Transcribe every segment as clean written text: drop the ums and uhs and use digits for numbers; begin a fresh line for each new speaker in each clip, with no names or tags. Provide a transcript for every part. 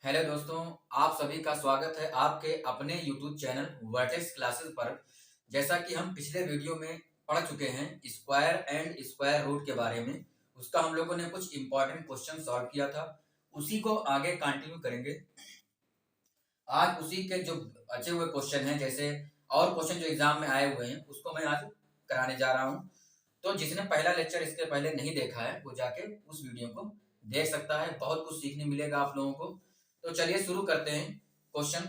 Hello दोस्तों, आप सभी का स्वागत है आपके अपने YouTube चैनल वर्टेक्स क्लासेस पर। जैसा कि हम पिछले वीडियो में पढ़ चुके हैं स्क्वायर एंड स्क्वायर रूट के बारे में, उसका हम लोगों ने कुछ इंपॉर्टेंट क्वेश्चन सॉल्व किया था, उसी को आगे कंटिन्यू करेंगे। आज उसी के जो बचे हुए क्वेश्चन हैं, जैसे और क्वेश्चन जो एग्जाम में आए हुए हैं उसको मैं आज कराने जा रहा हूँ। तो जिसने पहला लेक्चर इसके पहले नहीं देखा है वो जाके उस वीडियो को देख सकता है, बहुत कुछ सीखने मिलेगा आप लोगों को। तो चलिए शुरू करते हैं। क्वेश्चन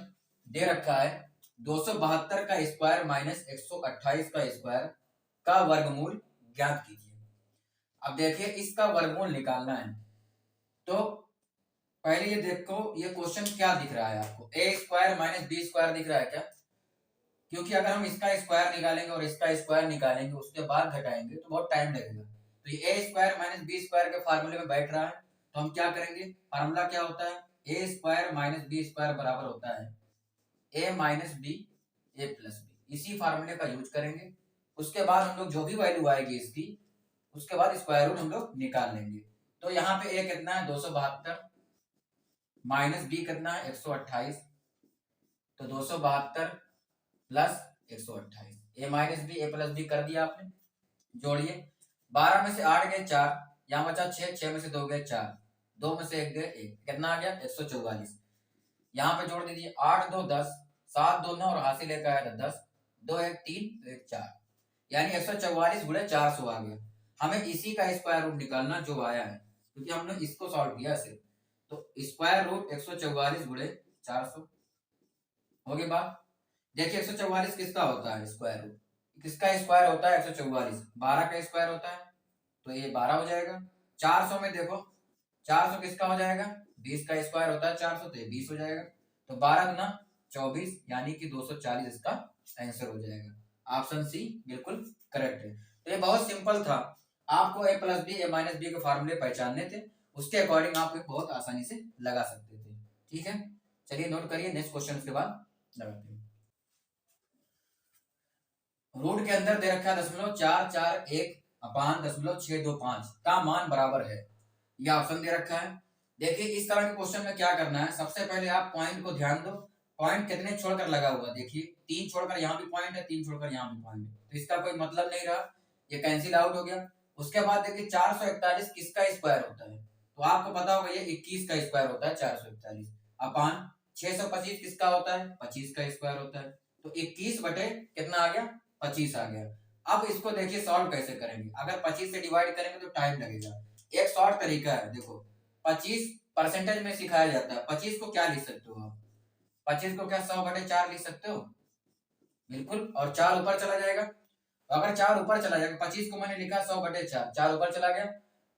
दे रखा है 272 का स्क्वायर माइनस 128 का स्क्वायर का वर्गमूल ज्ञात कीजिए। अब देखिए इसका वर्गमूल निकालना है, तो पहले ये देखो ये क्वेश्चन क्या दिख रहा है आपको, ए स्क्वायर माइनस बी स्क्वायर दिख रहा है क्या? क्योंकि अगर हम इसका स्क्वायर निकालेंगे और इसका स्क्वायर निकालेंगे उसके बाद घटाएंगे तो बहुत टाइम लगेगा। तो ये ए स्क्वायर माइनस बी स्क्वायर के फार्मूले में बैठ रहा है, तो हम क्या करेंगे, फार्मूला क्या होता है, ए स्क्वायर माइनस बी स्क्वायर बराबर होता है ए माइनस बी ए प्लस बी। इसी फार्मूले का यूज करेंगे। उसके बाद हम लोग जो भी वैल्यू आएगी इसकी, उसके बाद स्क्वायर रूट हम लोग निकाल लेंगे। तो यहाँ पे ए कितना है 272, माइनस बी कितना है 128, तो 272 प्लस 128, ए माइनस बी ए प्लस बी कर दिया आपने। जोड़िए, 12 में से 8 गए 4, यहाँ बचा 6, 6 में से 2 गए 4, 2 में से 1 गए 1, कितना आ गया 144। यहाँ पे जोड़ दीजिए, 8 2 10, 7 2 9 और हासिल लेकर आया था 10, 2 1 3 तो 1 4, यानी 144 गुणे 400 आ गया। हमें इसी का स्क्वायर रूट निकालना जो आया है, क्योंकि हमने इसको सॉल्व किया सिर्फ। तो स्क्वायर रूट 144 गुणे 400 हो गई बात। देखिए 144 किसका होता है स्क्वायर रूट, किसका स्क्वायर होता है 144, 12 का स्क्वायर होता है, तो ये 12 हो जाएगा। 400 में देखो 400 किसका हो जाएगा, 20 का स्क्वायर होता है 400, तो ये 20 हो जाएगा। तो 12 गुना 24 यानी कि 240 इसका आंसर हो जाएगा। ऑप्शन सी बिल्कुल करेक्ट है। तो ये बहुत सिंपल था, आपको ए प्लस बी ए माइनस बी के फॉर्मूले पहचानने थे, उसके अकॉर्डिंग आप बहुत आसानी से लगा सकते थे। ठीक है, चलिए नोट करिए, नेक्स्ट क्वेश्चन के बाद लगाते हैं। रूट के अंदर दे रखा है 0.441 अपान 0.625 का मान बराबर है, यह ऑप्शन दे रखा है। देखिए इस तरह के क्वेश्चन में क्या करना है, सबसे पहले आप पॉइंट को ध्यान दो, पॉइंट कितने छोड़कर लगा हुआ, देखिए 3 छोड़कर यहाँ भी पॉइंट है, 3 छोड़कर यहाँ भी पॉइंट है, तो इसका कोई मतलब नहीं रहा, ये कैंसिल आउट हो गया। उसके बाद देखिए 441 किसका स्क्वायर होता है, तो आपको पता होगा ये 21 का स्क्वायर होता है 441, अपान 625 किसका होता है 25 का स्क्वायर होता है, तो 21 बटे कितना आ गया 25 आ गया। अब इसको देखिए सॉल्व कैसे करेंगे, अगर 25 से डिवाइड करेंगे तो टाइम लगेगा। एक शॉर्ट तरीका है, देखो 25 परसेंटेज में सिखाया जाता है, 25 को क्या लिख सकते हो आप, 25 को क्या 100/4 लिख सकते हो, बिल्कुल, और 4 ऊपर चला जाएगा। तो अगर 4 ऊपर चला जाएगा, 25 को मैंने लिखा 100/4, 4 ऊपर चला गया,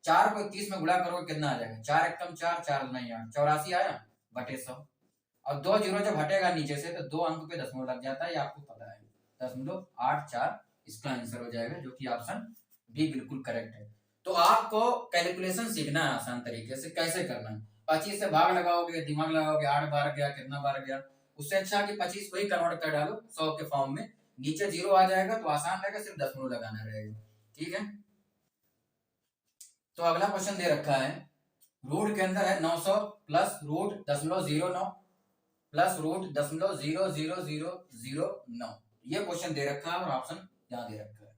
4 को 21 में गुणा करोगे कितना आ जाएगा, 4 एकम 4, 4 नहीं 8, 84 आया बटे 100। और 2 जीरो जब हटेगा नीचे से तो 2 अंक पे दशमलव लग जाता है, ये आपको पता है, 0.84 इसका आंसर हो जाएगा, जो कि ऑप्शन बी बिल्कुल करेक्ट है। तो आपको कैलकुलेशन सीखना है आसान तरीके से, कैसे करना है। 25 से भाग लगाओगे, दिमाग लगाओगे, 8 बार गया कितना बार गया, उससे अच्छा कि 25 को ही कन्वर्ट कर डालो 100 के फॉर्म में, नीचे जीरो आ जाएगा तो आसान रहेगा, सिर्फ दशमलव लगाना रहेगा। ठीक है, तो अगला क्वेश्चन दे रखा है, रूट के अंदर है 900 प्लस रूट 0.09 प्लस रूट 0.00009, ये क्वेश्चन दे रखा है और ऑप्शन यहाँ दे रखा है।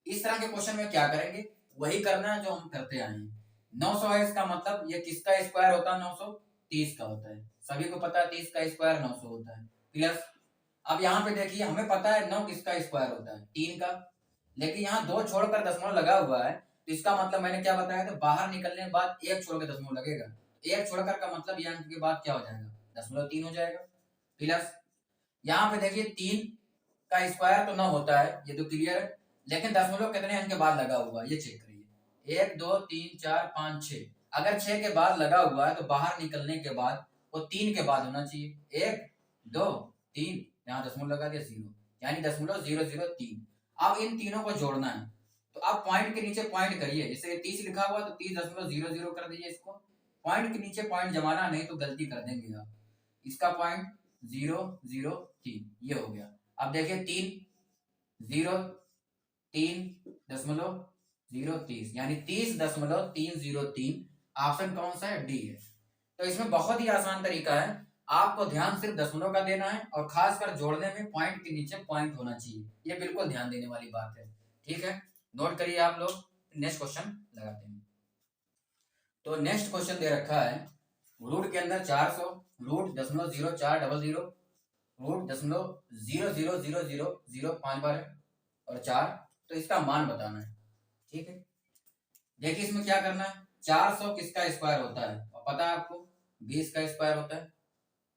इस तरह के क्वेश्चन में क्या करेंगे, वही करना है जो हम करते आए हैं। 900 है, इसका मतलब ये किसका स्क्वायर होता है 930 का होता है, सभी को पता है 30 का स्क्वायर 900 होता है, प्लस अब यहाँ पे देखिए हमें पता है 9 किसका स्क्वायर होता है 3 का, लेकिन यहाँ 2 छोड़कर दशमलव लगा हुआ है, तो इसका मतलब मैंने क्या बताया था, बाहर निकलने के बाद 1 छोड़कर दशमलव लगेगा, 1 छोड़कर का मतलब ये अंक के बाद क्या हो जाएगा 0.3 हो जाएगा, प्लस यहाँ पे देखिए 3 का स्क्वायर तो 9 होता है, ये तो क्लियर है, लेकिन दशमलव कितने अंक के बाद लगा हुआ है ये चेक करिए, 1 2 3 4 5 6, अगर 6 के बाद लगा हुआ है तो बाहर निकलने के बाद वो 3 के बाद होना चाहिए, 1 2 3, यहाँ दशमलव लगा दिया 0, यानी 0.003। अब इन तीनों को जोड़ना है, तो आप पॉइंट के नीचे पॉइंट करिए, जैसे 30 लिखा हुआ तो 30.00 कर दीजिए, इसको पॉइंट के नीचे पॉइंट जमाना, नहीं तो गलती कर देंगे आप, इसका पॉइंट 003 ये हो गया। अब देखिए 3.030 यानी 30.303, ऑप्शन कौन सा है डी है। तो इसमें बहुत ही आसान तरीका है, आपको ध्यान सिर्फ दशमलव का देना है और खासकर जोड़ने में पॉइंट के नीचे पॉइंट होना चाहिए, ये बिल्कुल ध्यान देने वाली बात है। ठीक है, नोट करिए आप लोग। नेक्स्ट क्वेश्चन लगाते हैं। तो नेक्स्ट क्वेश्चन दे रखा है, रूट के अंदर 400, रूट 0.0400, रूट 0.000005 बार है और 4, तो इसका मान बताना है। ठीक है, देखिए इसमें क्या करना है, 400 किसका स्क्वायर होता है, और पता है आपको 20 का स्क्वायर होता है,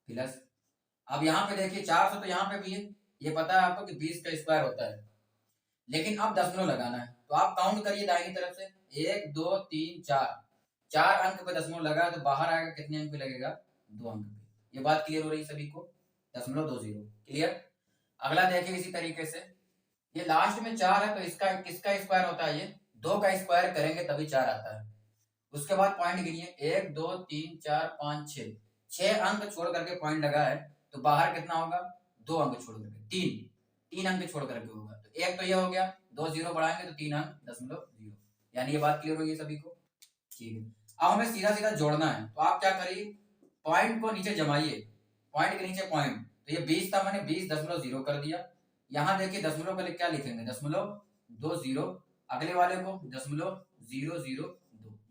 प्लस अब यहाँ पे देखिए 400 तो यहाँ पे भी है, ये पता है आपको कि 20 का स्क्वायर होता है, लेकिन अब दशमलव लगाना है। तो आप काउंट करिए दाहिनी तरफ से, 1 2 3 4, 4 अंक पे दशमलव लगा तो बाहर आएगा कितने अंक पे लगेगा, 2 अंक पे। ये बात क्लियर हो रही सभी को, 0.20 क्लियर। अगला देखिए इसी तरीके से, ये लास्ट में 4 है तो इसका किसका स्क्वायर होता है, ये 2 का स्क्वायर करेंगे तभी 4 आता है। उसके बाद पॉइंट गिनिए, 1 2 3 4 5 6, 6 अंक छोड़ करके पॉइंट लगा है तो बाहर कितना होगा, 2 अंक छोड़ करके, 3 अंक छोड़ करके होगा। तो एक तो ये हो गया, 2 0 बढ़ाएंगे तो 3 अंक 0.0, यानी ये बात क्लियर होगी सभी को। ठीक है, अब हमें सीधा सीधा जोड़ना है, तो आप क्या करिए, पॉइंट को नीचे जमाइए, पॉइंट के नीचे पॉइंट, तो ये 20 था, मैंने 20.0 कर दिया। यहाँ देखिए दशमलव पहले क्या लिखेंगे, 0.20, अगले वाले को 0.002,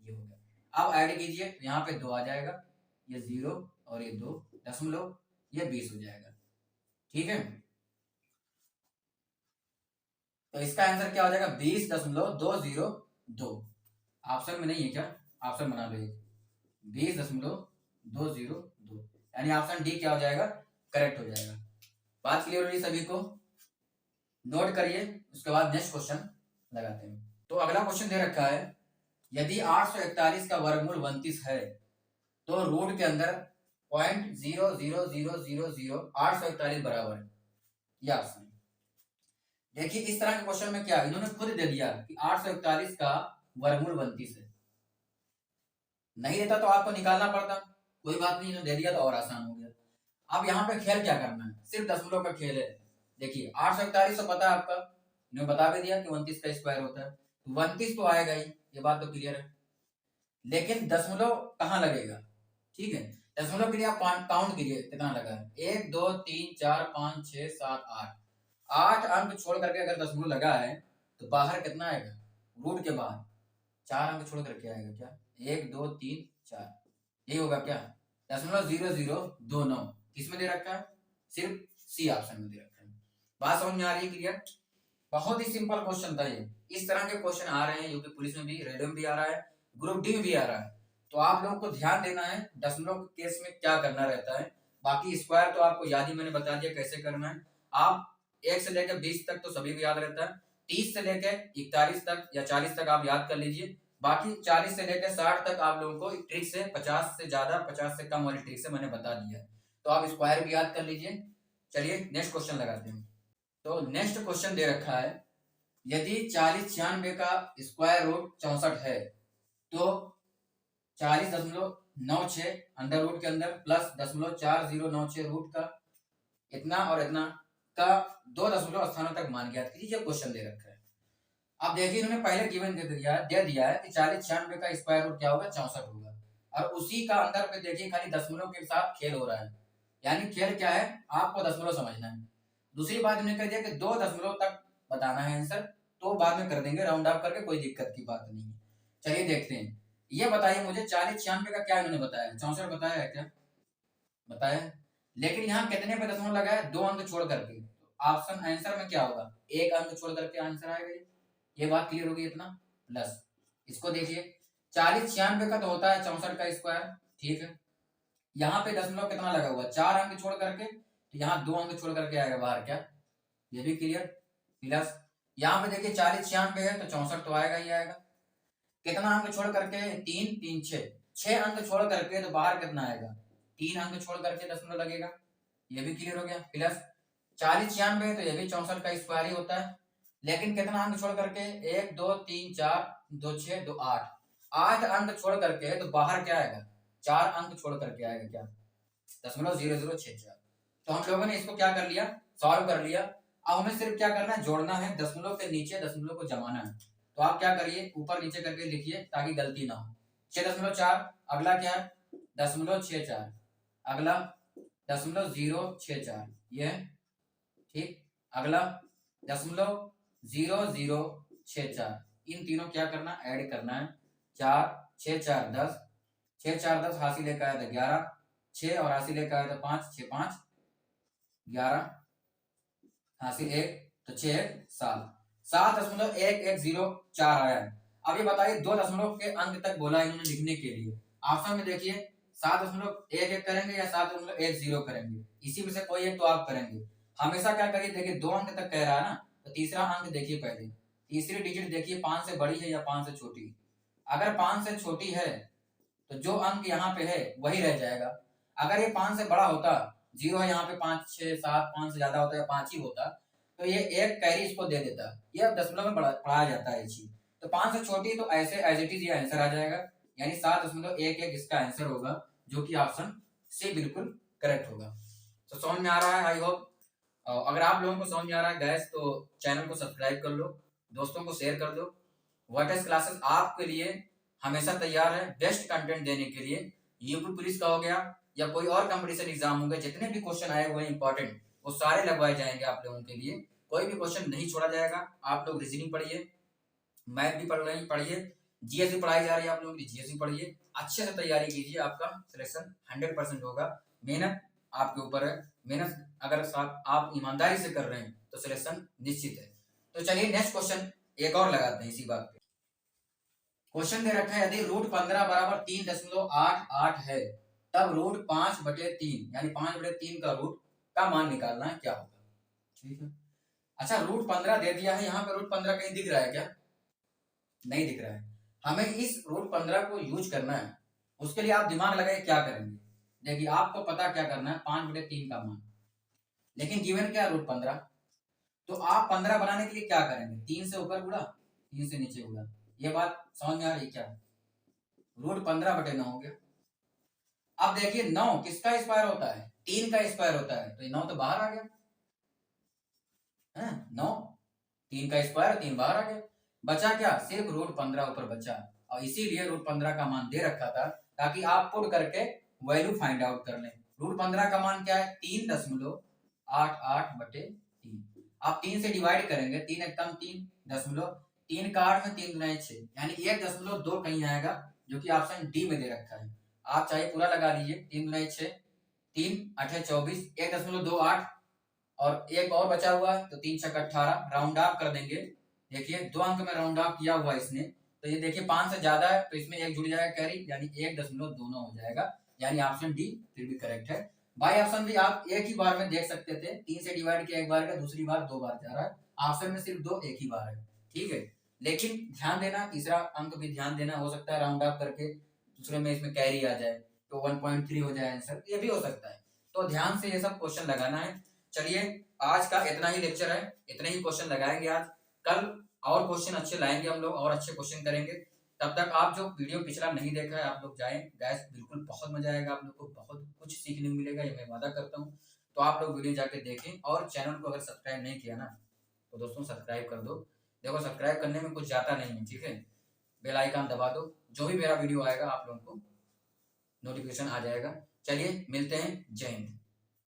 ये हो गया। अब ऐड कीजिए तो यहाँ पे 2 आ जाएगा, ये 0 और ये 2 दशमलव, ये 20 हो जाएगा। ठीक है, तो इसका आंसर क्या हो जाएगा, 20.202। ऑप्शन में नहीं है क्या, ऑप्शन बना लो, 20.202, यानी ऑप्शन डी क्या हो जाएगा, करेक्ट हो जाएगा। बात क्लियर हो रही सभी को, नोट करिए। उसके बाद नेक्स्ट क्वेश्चन लगाते हैं। तो अगला क्वेश्चन दे रखा है, यदि 841 का वर्गमूल 29 है तो रूट के अंदर 0.00000 बराबर है, यह ऑप्शन। देखिए इस तरह के क्वेश्चन में क्या इन्होंने खुद दे दिया कि 841 का वर्गमूल 29 है, नहीं देता तो आपको निकालना पड़ता, कोई बात नहीं, इन्होंने दे दिया तो और आसान हो गया। अब यहाँ पे खेल क्या करना है, सिर्फ दशमलव का खेल है। देखिए 841 तो पता है आपका, इन्होंने बता भी दिया कि 29 का स्क्वायर होता है, तो 29 तो आएगा ही, ये बात तो क्लियर है, लेकिन दशमलव कहाँ लगेगा। ठीक है, दशमलव के लिए आप काउंट कीजिए कितना लगा है, 1 2 3 4 5 6 7 8, 8 अंक छोड़ करके अगर दशमलव लगा है तो बाहर कितना आएगा, रूट के बाहर 4 अंक छोड़ करके आएगा क्या, 1 2 3 4, यही होगा क्या, 0.0029 किसमें दे रखा है, सिर्फ सी ऑप्शन में दे रखा है। बात समझ में आ रही है, क्लियर। बहुत ही सिंपल क्वेश्चन था ये, इस तरह के क्वेश्चन आ रहे हैं यूपी पुलिस में भी, रेलवे में भी आ रहा है, ग्रुप डी में भी आ रहा है। तो आप लोगों को ध्यान देना है दशमलव के केस में क्या करना रहता है, बाकी स्क्वायर तो आपको याद ही मैंने बता दिया कैसे करना है। आप 1 से लेकर 20 तक तो सभी को याद रहता है, 30 से लेकर 41 तक या 40 तक आप याद कर लीजिए, बाकी 40 से लेकर 60 तक आप लोगों को ट्रिक से, 50 से ज्यादा 50 से कम वाली ट्रिक से मैंने बता दिया है, तो आप स्क्वायर भी याद कर लीजिए। चलिए नेक्स्ट क्वेश्चन लगाते हैं। तो नेक्स्ट क्वेश्चन दे रखा है, यदि 4096 का स्क्वायर रूट 64 है तो 40.96 अंडर रूट के अंदर प्लस 0.4096 रूट का इतना और इतना का 2 दशमलव स्थानों तक मान ज्ञात कीजिए, क्वेश्चन दे रखा है। अब देखिए इन्होंने पहले गिवन दे दिया है कि 4096 का स्क्वायर रूट क्या होगा, 64 होगा, और उसी का अंदर पे देखिए खाली दशमलव के साथ खेल हो रहा है, यानी खेल क्या है, आपको दशमलव समझना है। दूसरी बात इन्होंने कह दिया कि 2 दशमलव तक बताना है आंसर, तो बाद में कर देंगे राउंड ऑफ करके, कोई दिक्कत की बात नहीं है। चलिए देखते हैं, ये बताइए मुझे 4096 का क्या इन्होंने बताया, 64 बताया है क्या, बताया, लेकिन यहाँ कितने पे दशमलव लगा है, 2 अंक छोड़ करके, ऑप्शन आंसर में क्या होगा, 1 अंक छोड़ करके आंसर आएगा। ये बात क्लियर होगी इतना, प्लस इसको देखिए 4096 का तो होता है 64 का स्क्वायर, ठीक है, यहाँ पे दशमलव कितना लगा हुआ, 4 अंक छोड़ करके, तो यहाँ 2 अंक छोड़ करके आएगा बाहर क्या, ये भी क्लियर, प्लस यहाँ पे देखिए 4096 है तो 64 तो आएगा ही आएगा, कितना अंक छोड़ करके, 3 3 6 अंक छोड़ करके तो बाहर कितना आएगा, 3 अंक छोड़ करके दशमलव लगेगा, ये भी क्लियर हो गया। प्लस 4096 तो ये भी 64 का स्क्वायर ही होता है, लेकिन कितना अंक छोड़ करके, 1 2 3 4 2 6 2 8, 8 अंक छोड़ करके तो बाहर क्या आएगा, 4 अंक छोड़ करके आएगा क्या, 0.0064। तो हम लोगों ने इसको क्या कर लिया, सॉल्व कर लिया। अब हमें सिर्फ क्या करना है, जोड़ना है, दशमलव के नीचे दशमलव को जमाना है। तो आप क्या करिए, ऊपर नीचे करके लिखिए ताकि गलती ना हो, 6.4, अगला क्या है 0.64, अगला 0.064, ये ठीक। अगला 0.0064, इन तीनों क्या करना, ऐड करना है। 4 6 4 10, 6 4 10, हासिल लेकर आया था 11, 6 और हासिल लेकर आया था 5, 6 5 11, हासिल 1, तो 6 7, 7.1104 आया है। अब ये बताइए 2 दशमलव के अंक तक बोला इन्होंने लिखने के लिए। ऑप्शन में देखिए 7.11 करेंगे या 7.10 करेंगे, इसी में से कोई एक तो आप करेंगे। हमेशा क्या करिए, देखिए 2 अंक तक कह रहा है ना, तो तीसरा अंक देखिए पहले, तीसरी डिजिट देखिए 5 से बड़ी है या 5 से छोटी। अगर 5 से छोटी है तो जो अंक यहाँ पे है वही रह जाएगा। अगर ये 5 से बड़ा होता, 0 है यहाँ पे, 5 6 7, 5 से ज्यादा होता है 5 ही होता, तो ये एक कैरी इसको दे देता। ये दशमलव में पढ़ाया जाता है ये चीज। तो 5 से छोटी तो ऐसे एज इट इज ये आंसर आ जाएगा, यानी 7.11 इसका आंसर होगा, जो कि ऑप्शन सी बिल्कुल करेक्ट होगा। तो समझ में आ रहा है, आई होप। अगर आप लोगों को समझ में आ रहा है गैस, तो चैनल को सब्सक्राइब कर लो, दोस्तों को शेयर कर दो। वर्टेक्स क्लासेस आपके लिए हमेशा तैयार है बेस्ट कंटेंट देने के लिए। यूपी पुलिस का हो गया या कोई और कंपटीशन एग्जाम हो गया, जितने भी क्वेश्चन आए हुए इंपॉर्टेंट, वो सारे लगवाए जाएंगे आप लोगों के लिए। कोई भी क्वेश्चन नहीं छोड़ा जाएगा। आप लोग रीजनिंग पढ़िए, मैथ भी पढ़िए, जीएस भी पढ़ाई जा रही है आप लोगों की, जीएस भी पढ़िए, अच्छे से तैयारी कीजिए, आपका सिलेक्शन 100% होगा। मेहनत आपके ऊपर है, मेहनत अगर आप ईमानदारी से कर रहे हैं तो सिलेक्शन निश्चित है। तो चलिए नेक्स्ट क्वेश्चन एक और लगाते हैं इसी बात पे। क्वेश्चन दे रखा है, यदि रूट 15 बराबर 3.88 है, तब रूट 5/3 यानी 5/3 का रूट का मान निकालना है, क्या होगा। ठीक है, अच्छा रूट 15 दे दिया है, यहाँ पे रूट 15 कहीं दिख रहा है क्या, नहीं दिख रहा है। हमें इस रूट 15 को यूज करना है, उसके लिए आप दिमाग लगाइए क्या करेंगे। देखिए आपको पता क्या करना है, 5/3 का मान, लेकिन गिवन क्या है रूट 15। तो आप 15 बनाने के लिए क्या करेंगे, 3 से ऊपर गुणा, 3 से नीचे गुणा। ये बात समझ में आ रही क्या, रूट 15/9 हो गया। अब देखिए 9 किसका स्क्वायर होता है, 3 का स्क्वायर होता है, तो ये 9 तो बाहर आ गया है, 9 3 का स्क्वायर, 3 बाहर आ गया। बचा क्या, सिर्फ रूट 15 ऊपर बचा, और इसीलिए रूट 15 का मान दे रखा था, ताकि आप पुट करके वैल्यू फाइंड आउट कर लें। रूट 15 का मान क्या है, 3.88/3। आप 3 से डिवाइड करेंगे, 3 एकदम 3 दशमलव, 3 का 8 में 3 गुना 6, यानी 1.2 कहीं आएगा, जो कि ऑप्शन डी में दे रखा है। आप चाहे पूरा लगा लीजिए, 3 गुना 6, 3 8 24, 1.28, और एक और बचा हुआ है, तो 3 6 18, राउंड ऑफ कर देंगे। देखिए 2 अंक में राउंड ऑफ किया हुआ इसने, तो ये देखिए 5 से ज्यादा है, तो इसमें एक जुड़ जाएगा कैरी, यानी 1.29 हो जाएगा, यानी ऑप्शन डी फिर भी करेक्ट है। बाई ऑप्शन भी आप एक ही बार में देख सकते थे, 3 से डिवाइड किया एक बार का, दूसरी बार 2 बार जा रहा है, ऑप्शन में सिर्फ 2 एक ही बार है। ठीक है, लेकिन ध्यान देना, तीसरा अंक भी ध्यान देना, हो सकता है राउंड ऑफ करके दूसरे में इसमें कैरी आ जाए, तो 1.3 हो जाए आंसर, ये भी हो सकता है। तो ध्यान से ये सब क्वेश्चन लगाना है। चलिए आज का इतना ही लेक्चर है, इतने ही क्वेश्चन लगाएंगे आज। कल और क्वेश्चन अच्छे लाएंगे हम लोग, और अच्छे क्वेश्चन करेंगे। तब तक आप जो वीडियो पिछला नहीं देखा है, आप लोग जाएं गैस, बिल्कुल बहुत मजा आएगा, आप लोग को बहुत कुछ सीखने को मिलेगा, ये मैं वादा करता हूँ। तो आप लोग वीडियो जाके देखें, और चैनल को अगर सब्सक्राइब नहीं किया ना, तो दोस्तों सब्सक्राइब कर दो। देखो सब्सक्राइब करने में कुछ जाता नहीं है, ठीक है, बेल आइकन दबा दो, जो भी मेरा वीडियो आएगा आप लोगों को नोटिफिकेशन आ जाएगा। चलिए मिलते हैं, जय हिंद।